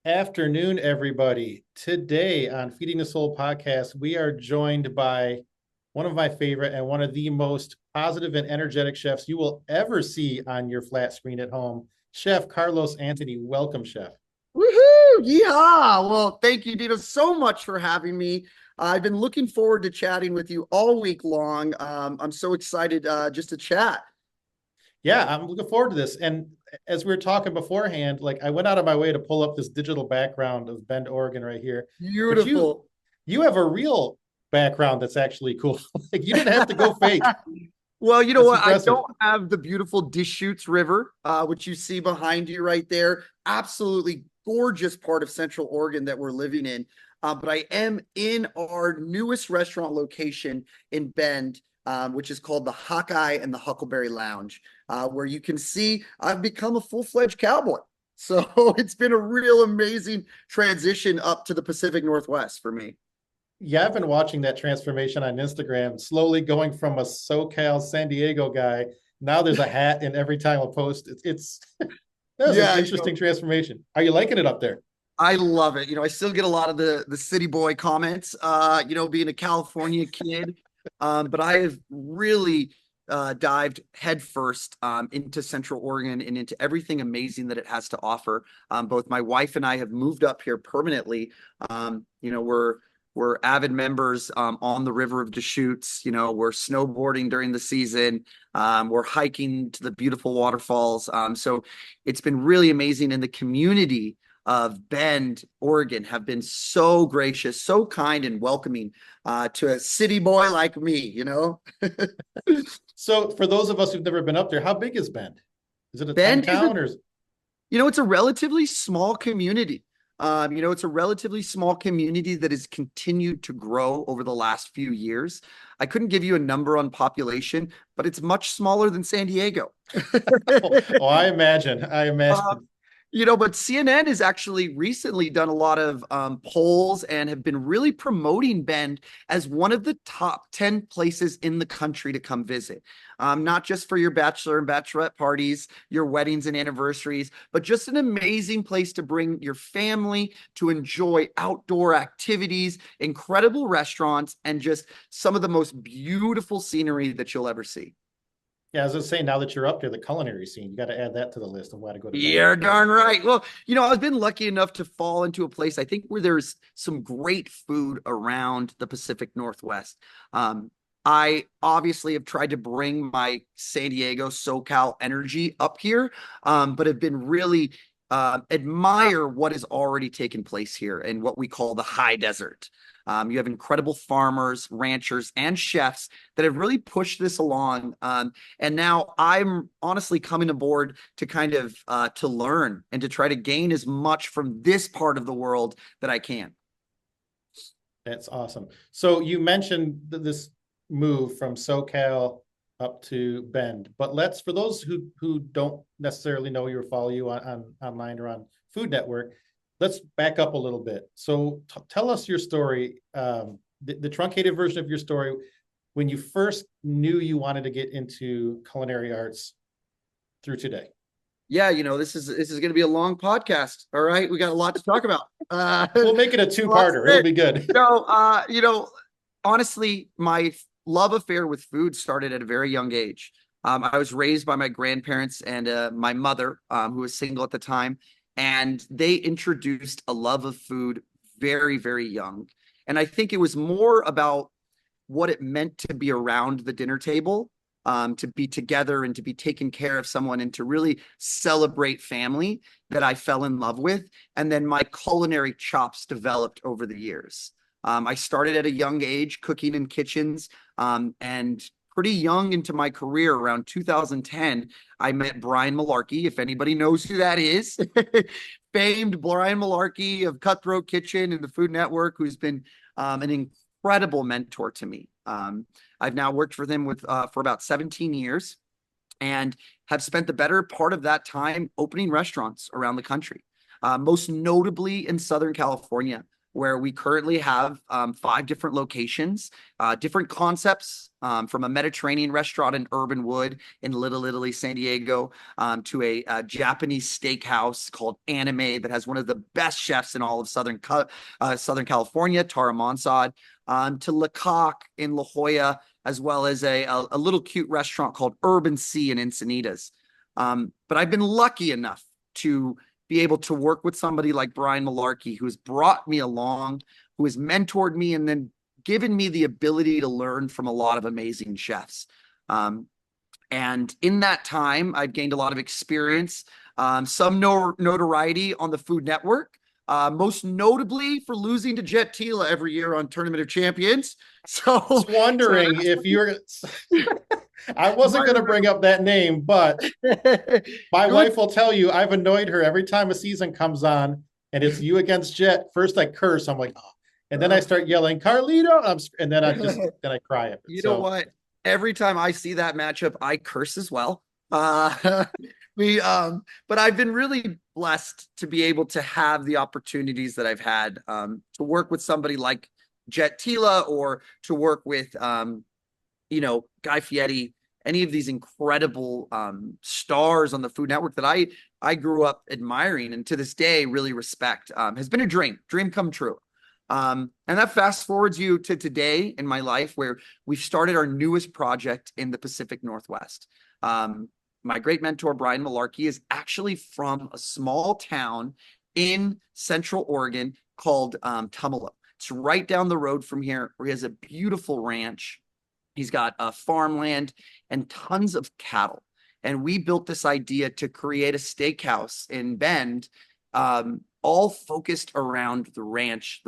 Afternoon, everybody. Today on Feeding the Soul podcast, we are joined by one of my favorite and one of the most positive and energetic chefs you will ever see on your flat screen at home, Chef Carlos Anthony. Welcome, Chef. Woohoo! Yeehaw! Well, thank you, Dino, so much for having me. I've been looking forward to chatting with you all week long. I'm so excited just to chat. Yeah, I'm looking forward to this. And as we were talking beforehand, like I went out of my way to pull up this digital background of Bend, Oregon right here. But you Beautiful. you have a real background that's actually cool. Like you didn't have to go fake. Well, you know That's what? I impressive. don't have the beautiful Deschutes River, which you see behind you right there. Absolutely gorgeous part of Central Oregon that we're living in. But I am in our newest restaurant location in Bend, which is called the Hawkeye and the Huckleberry Lounge, where you can see I've become a full-fledged cowboy. So it's been a real amazing transition up to the Pacific Northwest for me. Yeah, I've been watching that transformation on Instagram, slowly going from a SoCal San Diego guy. Now there's a hat in every time I post. It's that was an Yeah, interesting transformation. Are you liking it up there? I love it. I still get a lot of the city boy comments, being a California kid. But I have really dived headfirst into Central Oregon and into everything amazing that it has to offer. Both my wife and I have moved up here permanently. We're avid members on the River of Deschutes. We're snowboarding during the season. We're hiking to the beautiful waterfalls. So it's been really amazing, and the community of Bend, Oregon, have been so gracious, so kind, and welcoming to a city boy like me. So for those of us who've never been up there, how big is Bend? Is it a tiny Bend is town or is it's a relatively small community. It's a relatively small community that has continued to grow over the last few years. I couldn't give you a number on population, but it's much smaller than San Diego. oh, I imagine. I Uh, imagine. but CNN has actually recently done a lot of polls and have been really promoting Bend as one of the top 10 places in the country to come visit. Not just for your bachelor and bachelorette parties, your weddings and anniversaries, but just an amazing place to bring your family to enjoy outdoor activities, incredible restaurants, and just some of the most beautiful scenery that you'll ever see. Yeah, as I was saying, now that you're up there, the culinary scene, you got to add that to the list of why to go to Bend. You're darn right. Well, I've been lucky enough to fall into a place, I think, where there's some great food around the Pacific Northwest. I obviously have tried to bring my San Diego SoCal energy up here, but have been really admire what has already taken place here in what we call the high desert. You have incredible farmers, ranchers, and chefs that have really pushed this along. And now I'm honestly coming aboard to kind of to learn and to try to gain as much from this part of the world that I can. That's awesome. So you mentioned this move from SoCal up to Bend, but let's for those who don't necessarily know you or follow you on online or on Food Network, let's back up a little bit. So tell us your story, the truncated version of your story when you first knew you wanted to get into culinary arts through today. Yeah, this is going to be a long podcast. All right, we got a lot to talk about. We'll make it a Let's two-parter. It'll sit. be good. Honestly, my love affair with food started at a very young age. I was raised by my grandparents and my mother, who was single at the time, and they introduced a love of food very, very young. And I think it was more about what it meant to be around the dinner table, to be together and to be taking care of someone and to really celebrate family that I fell in love with. And then my culinary chops developed over the years. I started at a young age cooking in kitchens, and pretty young into my career, around 2010, I met Brian Malarkey. If anybody knows who that is, famed Brian Malarkey of Cutthroat Kitchen and the Food Network, who's been an incredible mentor to me. I've now worked for them for about 17 years and have spent the better part of that time opening restaurants around the country, most notably in Southern California. where we currently have 5 different locations, different concepts, from a Mediterranean restaurant in Urban Wood in Little Italy, San Diego, to a Japanese steakhouse called Anime that has one of the best chefs in all of Southern California, Tara Monsad, to Le Coq in La Jolla, as well as a little cute restaurant called Urban Sea in Encinitas. But I've been lucky enough to be able to work with somebody like Brian Malarkey, who has brought me along, who has mentored me, and then given me the ability to learn from a lot of amazing chefs. And in that time, I've gained a lot of experience, some notoriety on the Food Network, most notably for losing to Jet Tila every year on Tournament of Champions. I was wondering if you're. I wasn't going to bring up that name, but my wife will tell you I've annoyed her every time a season comes on and it's you against Jet. First, I curse. I'm like, oh. And then I start yelling, Carlito. And then I cry. You know what? Every time I see that matchup, I curse as well. But I've been really blessed to be able to have the opportunities that I've had, to work with somebody like Jet Tila, or to work with, Guy Fieri, any of these incredible stars on the Food Network that I grew up admiring and to this day really respect. Has been a dream come true. And that fast forwards you to today in my life, where we've started our newest project in the Pacific Northwest. My great mentor, Brian Malarkey, is actually from a small town in Central Oregon called Tumalo. It's right down the road from here, where he has a beautiful ranch. He's got farmland and tons of cattle. And we built this idea to create a steakhouse in Bend, all focused around the ranch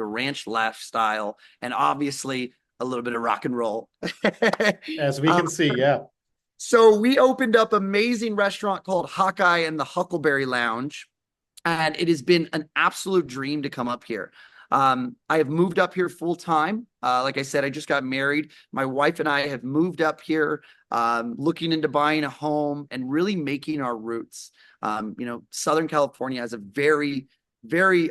lifestyle, and obviously a little bit of rock and roll. As we can see, yeah. So we opened up an amazing restaurant called Hawkeye and the Huckleberry Lounge, and it has been an absolute dream to come up here. I have moved up here full time. Like I said, I just got married. My wife and I have moved up here, looking into buying a home and really making our roots. Southern California has a very, very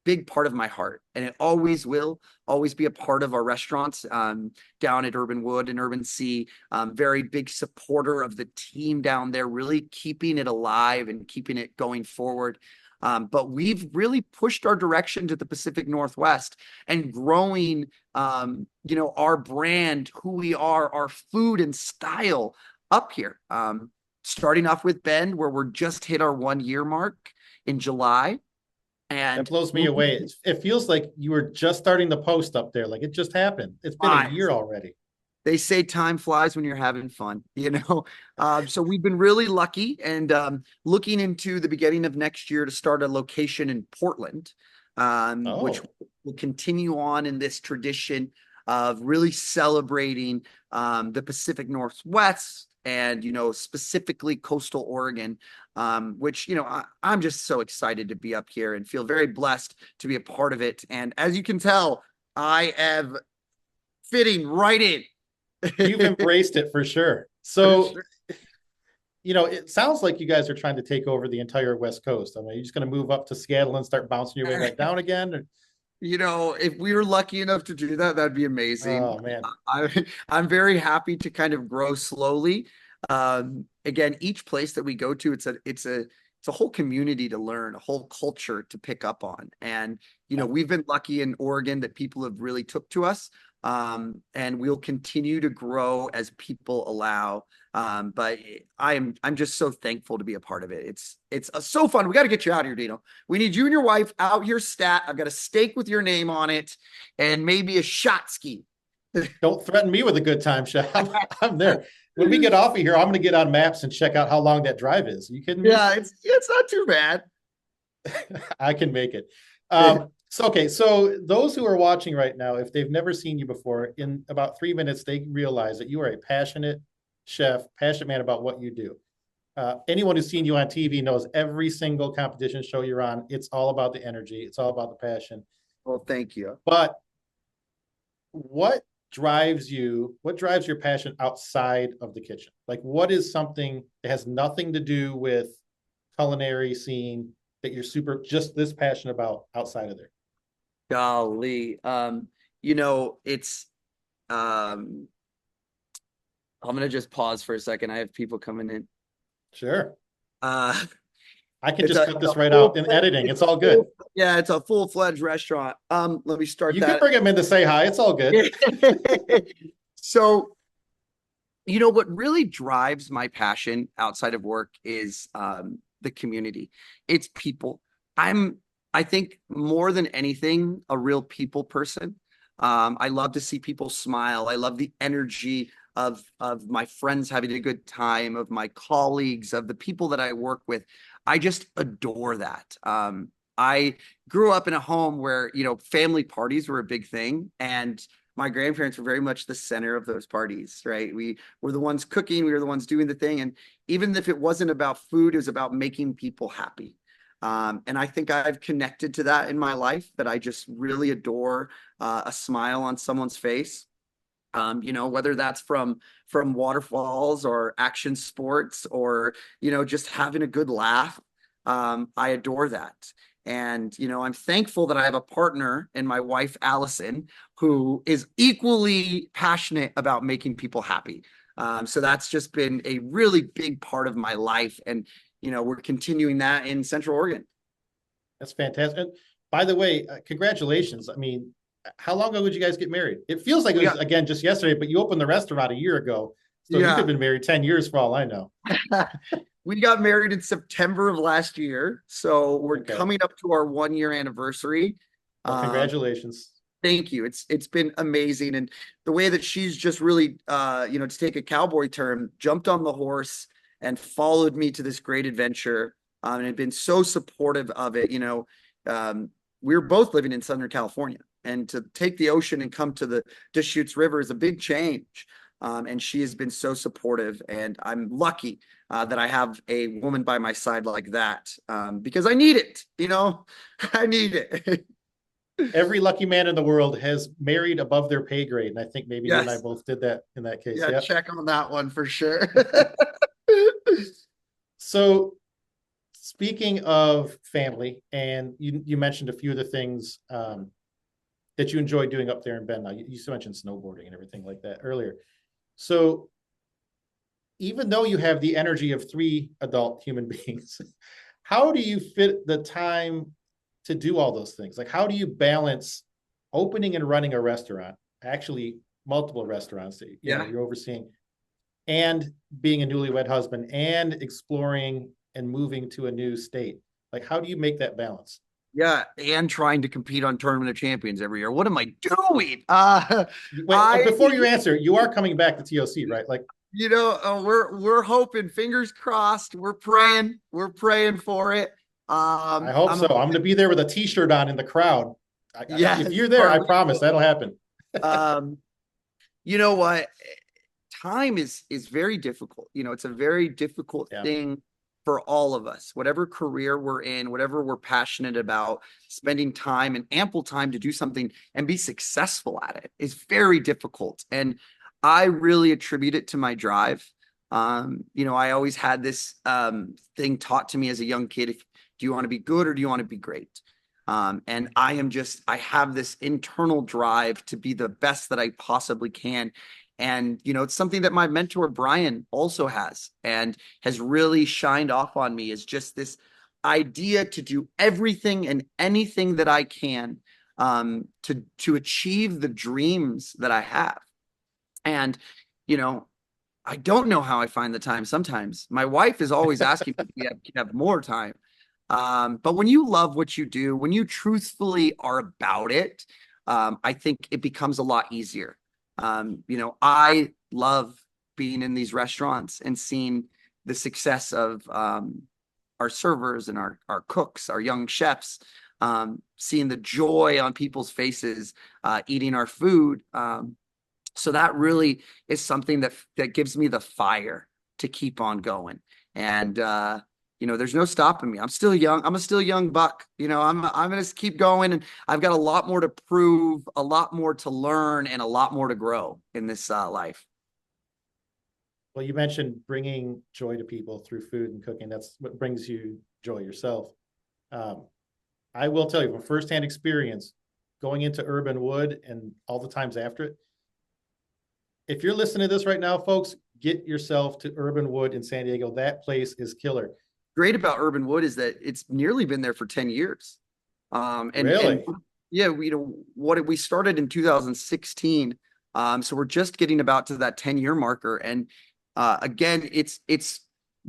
big part of my heart, and it always will always be a part of our restaurants, down at Urban Wood and Urban Sea. Very big supporter of the team down there, really keeping it alive and keeping it going forward. But we've really pushed our direction to the Pacific Northwest and growing, our brand, who we are, our food and style up here. Starting off with Bend, where we're just hit our 1 year mark in July. And that blows me away. It feels like you were just starting the post up there. Like it just happened. It's been a year already. They say time flies when you're having fun, So we've been really lucky, and looking into the beginning of next year to start a location in Portland, which will continue on in this tradition of really celebrating the Pacific Northwest and, specifically coastal Oregon, which, I'm just so excited to be up here and feel very blessed to be a part of it. And as you can tell, I am fitting right in. You've embraced it for sure. So, it sounds like you guys are trying to take over the entire West Coast. I mean, you're just going to move up to Seattle and start bouncing your way back down again? Or... if we were lucky enough to do that, that'd be amazing. Oh, man. I'm very happy to kind of grow slowly. Again, each place that we go to, it's a whole community to learn, a whole culture to pick up on. And, we've been lucky in Oregon that people have really took to us. And we'll continue to grow as people allow. But I'm just so thankful to be a part of it. It's so fun. We got to get you out here, Dino. We need you and your wife out here stat. I've got a steak with your name on it and maybe a shot ski. Don't threaten me with a good time, Chef. I'm there. When we get off of here, I'm going to get on maps and check out how long that drive is. Are you kidding me? Yeah, it's not too bad. I can make it. So those who are watching right now, if they've never seen you before, in about 3 minutes, they realize that you are a passionate chef, passionate man about what you do. Anyone who's seen you on TV knows every single competition show you're on, it's all about the energy. It's all about the passion. Well, thank you. But what drives your passion outside of the kitchen? Like, what is something that has nothing to do with culinary scene that you're just this passionate about outside of there? Golly. It's um I'm gonna just pause for a second. I have people coming in. Sure. Uh I can it's just a cut it's a this right out full in editing. it's It's a all good. full yeah, it's a full-fledged restaurant. Let me start You could that. bring him in to say hi. It's all good. So, what really drives my passion outside of work is the community. It's people. I'm, I think, more than anything, a real people person. I love to see people smile. I love the energy of my friends having a good time, of my colleagues, of the people that I work with. I just adore that. I grew up in a home where, family parties were a big thing, and my grandparents were very much the center of those parties, right? We were the ones cooking, we were the ones doing the thing. And even if it wasn't about food, it was about making people happy. And I think I've connected to that in my life, that I just really adore a smile on someone's face. Whether that's from waterfalls or action sports, or just having a good laugh. I adore that. And I'm thankful that I have a partner in my wife Allison, who is equally passionate about making people happy. So that's just been a really big part of my life, and we're continuing that in Central Oregon. That's fantastic. And by the way, congratulations. I mean, how long ago did you guys get married? It feels like it We was got again just yesterday, but you opened the restaurant a year ago. So you could have yeah. been married 10 years for all I know. We got married in September of last year, so we're Okay. coming up to our 1 year anniversary. Well, Um, congratulations. Thank you. It's been amazing, and the way that she's just really, to take a cowboy term, jumped on the horse and followed me to this great adventure, and had been so supportive of it. We were both living in Southern California, and to take the ocean and come to the Deschutes River is a big change. And she has been so supportive, and I'm lucky that I have a woman by my side like that, because I need it. I need it. Every lucky man in the world has married above their pay grade. And I think maybe you and I Yes. both did that in that case. Yeah, Yeah. check on that one for sure. So speaking of family, and you mentioned a few of the things that you enjoy doing up there in Bend. Now, you mentioned snowboarding and everything like that earlier. So even though you have the energy of three adult human beings, how do you fit the time to do all those things? Like, how do you balance opening and running a restaurant, actually multiple restaurants that Yeah. you're overseeing, and being a newlywed husband and exploring and moving to a new state? Like, how do you make that balance? Yeah, and trying to compete on Tournament of Champions every year. What am I doing? Wait, I, before you answer, you are coming back to TOC, right? Like, we're hoping, fingers crossed. We're praying for it. I hope I'm so. I'm hoping, going to be there with a T-shirt on in the crowd. If yes, you're there, I promise that'll happen. um, you know what? Time is very difficult. It's a very difficult Yeah. thing for all of us. Whatever career we're in, whatever we're passionate about, spending time and ample time to do something and be successful at it is very difficult. And I really attribute it to my drive. I always had this thing taught to me as a young kid: do you want to be good or do you want to be great? And I have this internal drive to be the best that I possibly can. And, it's something that my mentor, Brian, also has, and has really shined off on me, is just this idea to do everything and anything that I can, to achieve the dreams that I have. And, you know, I don't know how I find the time sometimes. My wife is always asking me if we have more time. But when you love what you do, when you truthfully are about it, I think it becomes a lot easier. I love being in these restaurants and seeing the success of our servers and our cooks, our young chefs, seeing the joy on people's faces, eating our food. So that really is something that gives me the fire to keep on going. And there's no stopping me. I'm still young. I'm a still young buck. I'm gonna keep going, and I've got a lot more to prove, a lot more to learn, and a lot more to grow in this life. Well, you mentioned bringing joy to people through food and cooking. That's what brings you joy yourself. Um, I will tell you from firsthand experience, going into Urban Wood and all the times after it. If you're listening to this right now, folks, get yourself to Urban Wood in San Diego. That place is killer. Great about Urban Wood is that it's nearly been there for 10 years. And Really? yeah, we started in 2016. So we're just getting about to that 10-year marker. And again, it's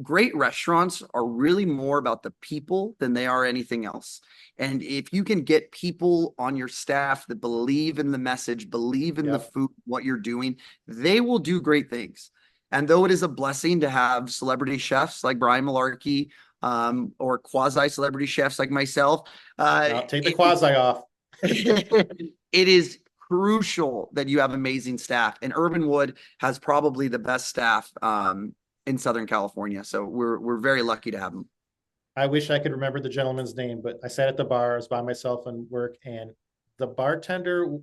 great restaurants are really more about the people than they are anything else. And if you can get people on your staff that believe in the message, believe in the Yep. food, what you're doing, they will do great things. And though it is a blessing to have celebrity chefs like Brian Malarkey, or quasi celebrity chefs like myself, Now take the quasi off. it is crucial that you have amazing staff. And Urban Wood has probably the best staff in Southern California. So we're very lucky to have them. I wish I could remember the gentleman's name, but I sat at the bar, I was by myself and work, and the bartender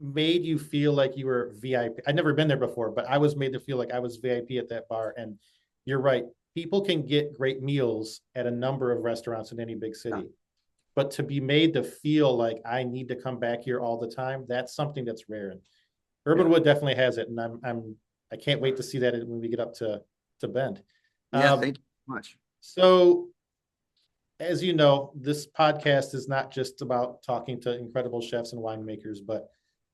made you feel like you were VIP. I'd never been there before, but I was made to feel like I was VIP at that bar. And you're right. People can get great meals at a number of restaurants in any big city. Yeah. But to be made to feel like I need to come back here all the time, that's something that's rare. And Urban Wood definitely has it. And I can't wait to see that when we get up to Bend. Yeah, thank you so much. So, as you know, this podcast is not just about talking to incredible chefs and winemakers, but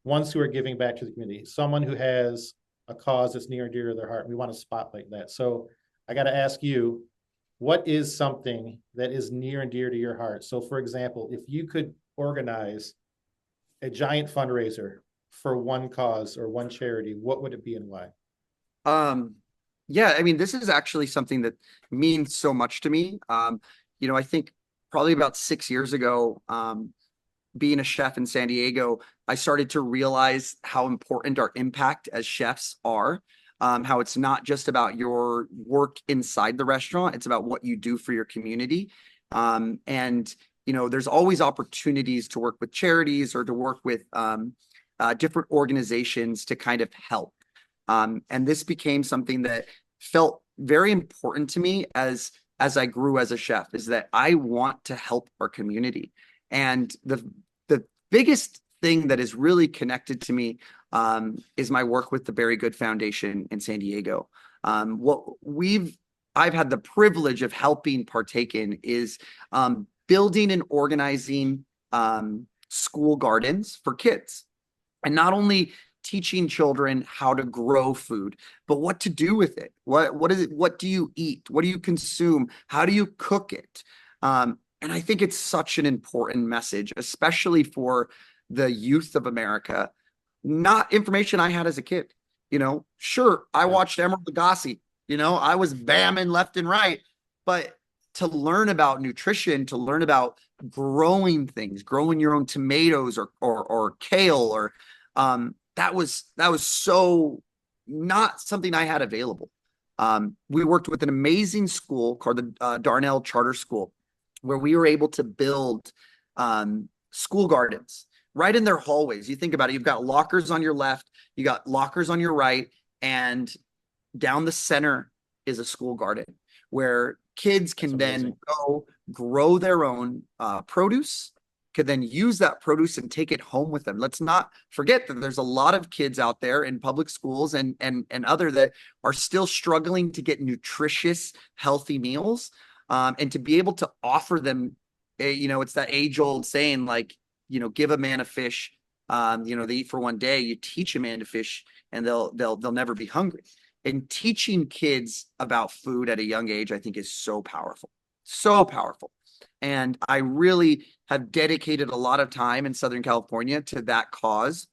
ones who are giving back to the community, someone who has a cause that's near and dear to their heart. We want to spotlight that. So I got to ask you, what is something that is near and dear to your heart? So, for example, if you could organize a giant fundraiser for one cause or one charity, what would it be and why? Yeah, I mean, this is actually something that means so much to me. I think probably about 6 years ago, being a chef in San Diego, I started to realize how important our impact as chefs are. How it's not just about your work inside the restaurant, it's about what you do for your community. And there's always opportunities to work with charities or to work with different organizations to kind of help. And this became something that felt very important to me as I grew as a chef, is that I want to help our community. And the biggest thing that is really connected to me is my work with the Very Good Foundation in San Diego. I've had the privilege of helping partake in is building and organizing school gardens for kids. And not only teaching children how to grow food, but what to do with it. What is it? What do you eat? What do you consume? How do you cook it? And I think it's such an important message, especially for the youth of America. Not information I had as a kid. Sure, I watched Emeril Lagasse. I was bamming left and right, but to learn about nutrition, to learn about growing things, growing your own tomatoes or kale, or that was so not something I had available. We worked with an amazing school called the Darnell Charter School, where we were able to build school gardens right in their hallways. You think about it, you've got lockers on your left, you got lockers on your right, and down the center is a school garden where kids can then go grow their own produce, could then use that produce and take it home with them. Let's not forget that there's a lot of kids out there in public schools and other that are still struggling to get nutritious, healthy meals. And to be able to offer them, it's that age-old saying, like, give a man a fish, they eat for one day. You teach a man to fish, and they'll never be hungry. And teaching kids about food at a young age, I think, is so powerful, so powerful. And I really have dedicated a lot of time in Southern California to that cause,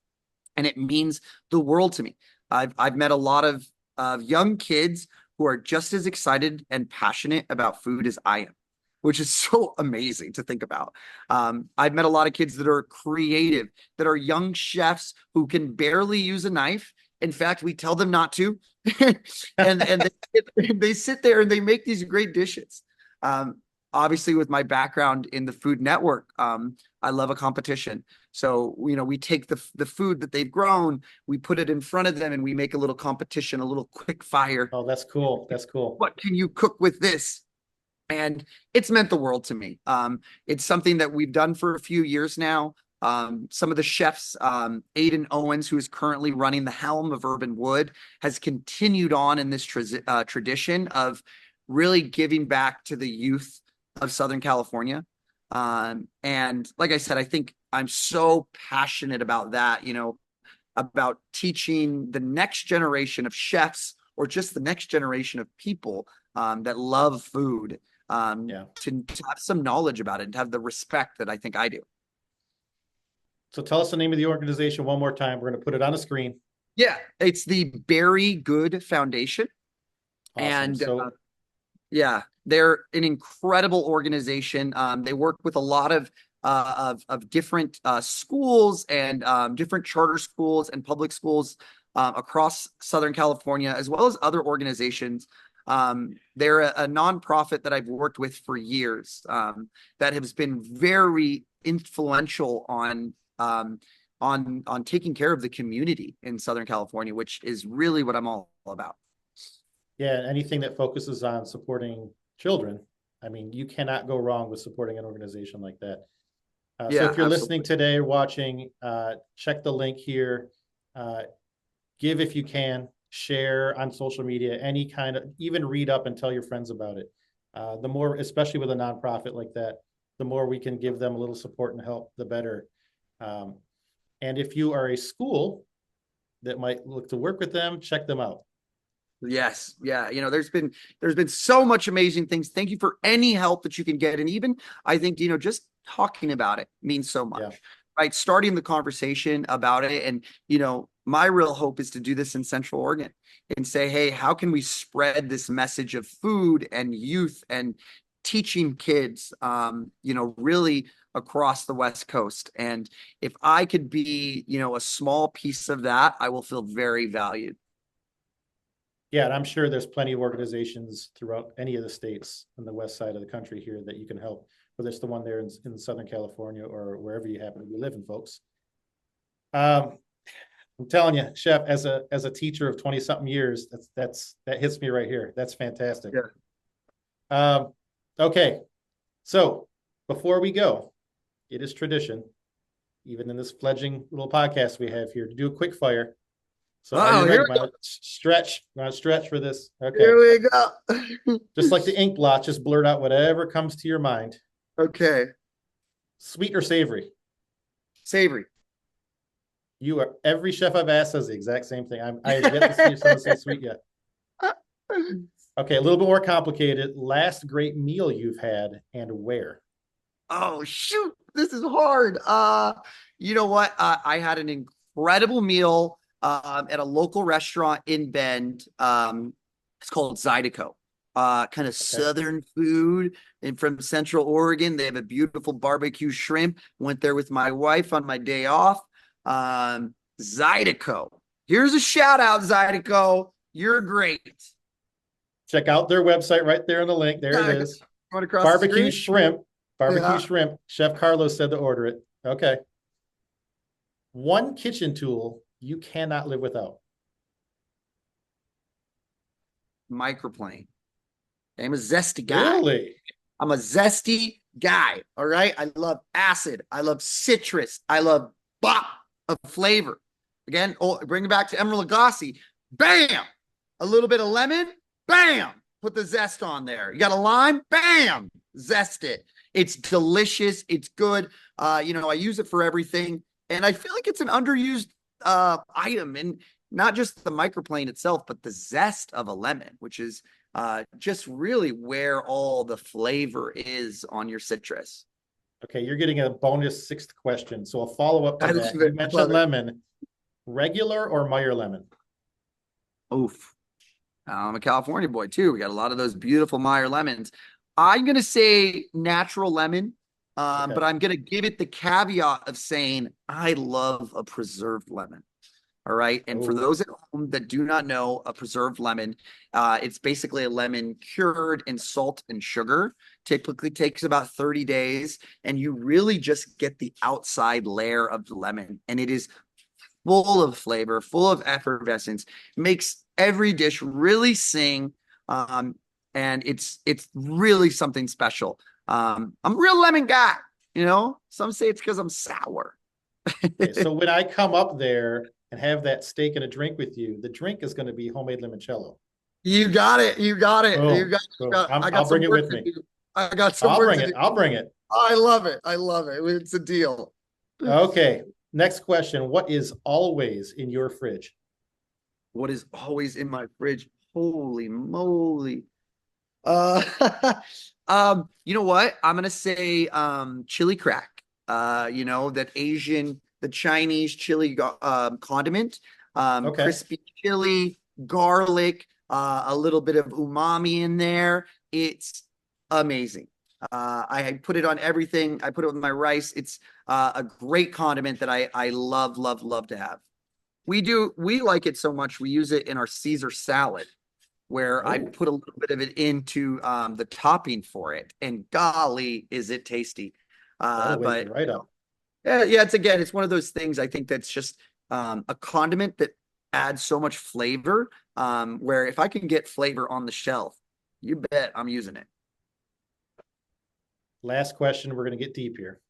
and it means the world to me. I've met a lot of young kids who are just as excited and passionate about food as I am, which is so amazing to think about. I've met a lot of kids that are creative, that are young chefs who can barely use a knife. In fact, we tell them not to, and they sit there and they make these great dishes. Obviously, with my background in the Food Network, I love a competition. So, we take the food that they've grown, we put it in front of them, and we make a little competition, a little quick fire. Oh, that's cool. That's cool. What can you cook with this? And it's meant the world to me. It's something that we've done for a few years now. Some of the chefs, Aidan Owens, who is currently running the helm of Urban Wood, has continued on in this tradition of really giving back to the youth of Southern California. And like I said, I think I'm so passionate about that, about teaching the next generation of chefs or just the next generation of people that love food to have some knowledge about it and to have the respect that I think I do. So tell us the name of the organization one more time. We're going to put it on the screen. Yeah, it's the Barry Good Foundation. Awesome. And so yeah, they're an incredible organization. They work with a lot of different schools and different charter schools and public schools across Southern California, as well as other organizations. They're a nonprofit that I've worked with for years that has been very influential on taking care of the community in Southern California, which is really what I'm all about. Yeah, anything that focuses on supporting children. I mean, you cannot go wrong with supporting an organization like that. So if you're absolutely. listening today or watching, check the link here. Give if you can, share on social media, any kind of, even read up and tell your friends about it. The more, especially with a nonprofit like that, the more we can give them a little support and help, the better. And if you are a school that might look to work with them, check them out. Yes. Yeah. There's been so much amazing things. Thank you for any help that you can get. And even I think, just talking about it means so much, right? Starting the conversation about it. And, my real hope is to do this in Central Oregon and say, hey, how can we spread this message of food and youth and teaching kids, really across the West Coast. And if I could be, a small piece of that, I will feel very valued. Yeah, and I'm sure there's plenty of organizations throughout any of the states on the west side of the country here that you can help, whether it's the one there in Southern California or wherever you happen to be living, folks. I'm telling you, Chef, as a teacher of 20 something years, that hits me right here. That's fantastic. Yeah. Okay, so before we go, it is tradition, even in this fledgling little podcast we have here, to do a quick fire. So are you ready? Want to stretch for this? Okay. Here we go. Just like the ink blot, just blurt out whatever comes to your mind. Okay. Sweet or savory? Savory. Every chef I've asked says the exact same thing. I have yet to see someone say sweet yet. Okay, a little bit more complicated. Last great meal you've had and where? Oh, shoot. This is hard. You know what? I had an incredible meal at a local restaurant in Bend. It's called Zydeco. Kind of Southern food and from Central Oregon. They have a beautiful barbecue shrimp. Went there with my wife on my day off. Zydeco. Here's a shout out, Zydeco. You're great. Check out their website right there in the link. There it is. Barbecue shrimp. Barbecue shrimp. Chef Carlos said to order it. Okay. One kitchen tool you cannot live without. Microplane. I'm a zesty guy. Really? I'm a zesty guy. All right. I love acid. I love citrus. I love bop of flavor. Again, bring it back to Emeril Lagasse. Bam! A little bit of lemon. Bam! Put the zest on there. You got a lime? Bam! Zest it. It's delicious. It's good. I use it for everything. And I feel like it's an underused item. And not just the microplane itself, but the zest of a lemon, which is just really where all the flavor is on your citrus. Okay, you're getting a bonus sixth question. So a follow-up to that. You mentioned lemon. Regular or Meyer lemon? Oof. I'm a California boy too. We got a lot of those beautiful Meyer lemons. I'm going to say natural lemon, but I'm going to give it the caveat of saying I love a preserved lemon. All right. And for those at home that do not know, a preserved lemon, it's basically a lemon cured in salt and sugar. Typically takes about 30 days. And you really just get the outside layer of the lemon. And it is full of flavor, full of effervescence, makes every dish really sing. And it's really something special. I'm a real lemon guy. Some say it's because I'm sour. Okay, so when I come up there and have that steak and a drink with you, the drink is going to be homemade limoncello. You got it. You got it. You Boom, got, boom. I I'll got some bring it work with to me. do. I got some I'll work bring to it. do. I'll bring it. I love it. I love it. It's a deal. Okay. Next question. What is always in your fridge? What is always in my fridge? Holy moly. Uh, you know what? I'm gonna say chili crack. That Asian, the Chinese chili condiment, Okay. crispy chili, garlic, a little bit of umami in there. It's amazing. I put it on everything. I put it with my rice. It's a great condiment that I love, love, love to have. We like it so much. We use it in our Caesar salad where I Oh, put a little bit of it into the topping for it, and golly, is it tasty. that'll wake you But right up. yeah, it's one of those things I think that's just a condiment that adds so much flavor. Where if I can get flavor on the shelf, you bet I'm using it. Last question. We're going to get deep here.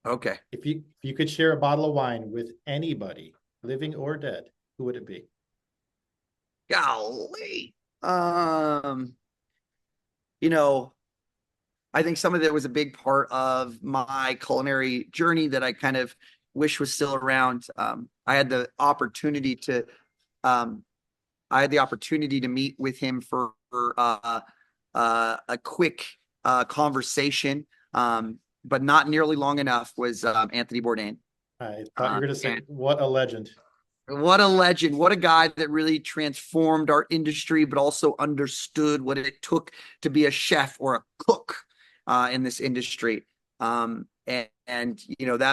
Okay. If you could share a bottle of wine with anybody, living or dead, who would it be? Golly. Um, you know, I think some of it was a big part of my culinary journey that I kind of wish was still around. I had the opportunity to um, meet with him for a quick conversation, but not nearly long enough. Was Anthony Bourdain. I thought you were going to say, And what a legend. what a legend. What a guy that really transformed our industry, but also understood what it took to be a chef or a cook in this industry. That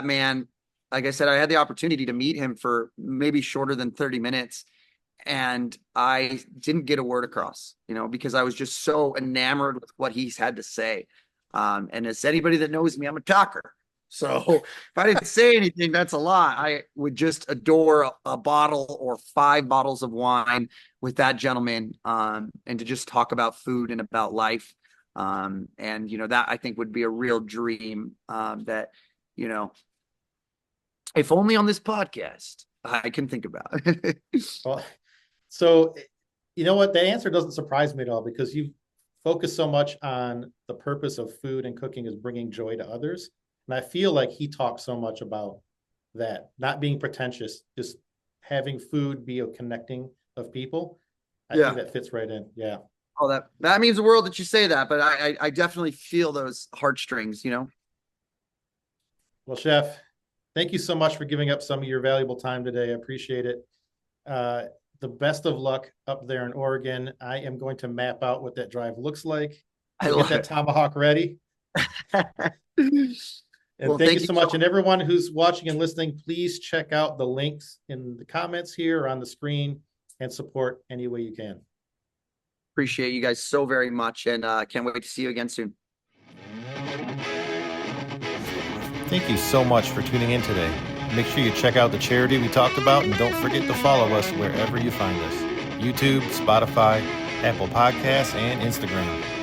man, like I said, I had the opportunity to meet him for maybe shorter than 30 minutes. And I didn't get a word across, because I was just so enamored with what he's had to say. And as anybody that knows me, I'm a talker. So if I didn't say anything, that's a lot. I would just adore a bottle or 5 bottles of wine with that gentleman, and to just talk about food and about life. That I think would be a real dream, that, if only on this podcast I can think about. Well, so you know what? That answer doesn't surprise me at all because you've focused so much on the purpose of food and cooking is bringing joy to others. And I feel like he talks so much about that, not being pretentious, just having food be a connecting of people. I Yeah. think that fits right in. Yeah. Oh, that means the world that you say that, but I definitely feel those heartstrings. Well, Chef, thank you so much for giving up some of your valuable time today. I appreciate it. The best of luck up there in Oregon. I am going to map out what that drive looks like. I Get love that it. tomahawk ready. And Well, thank you so much. And everyone who's watching and listening, please check out the links in the comments here or on the screen and support any way you can. Appreciate you guys so very much, and can't wait to see you again soon. Thank you so much for tuning in today. Make sure you check out the charity we talked about, and don't forget to follow us wherever you find us: YouTube, Spotify, Apple Podcasts, and Instagram.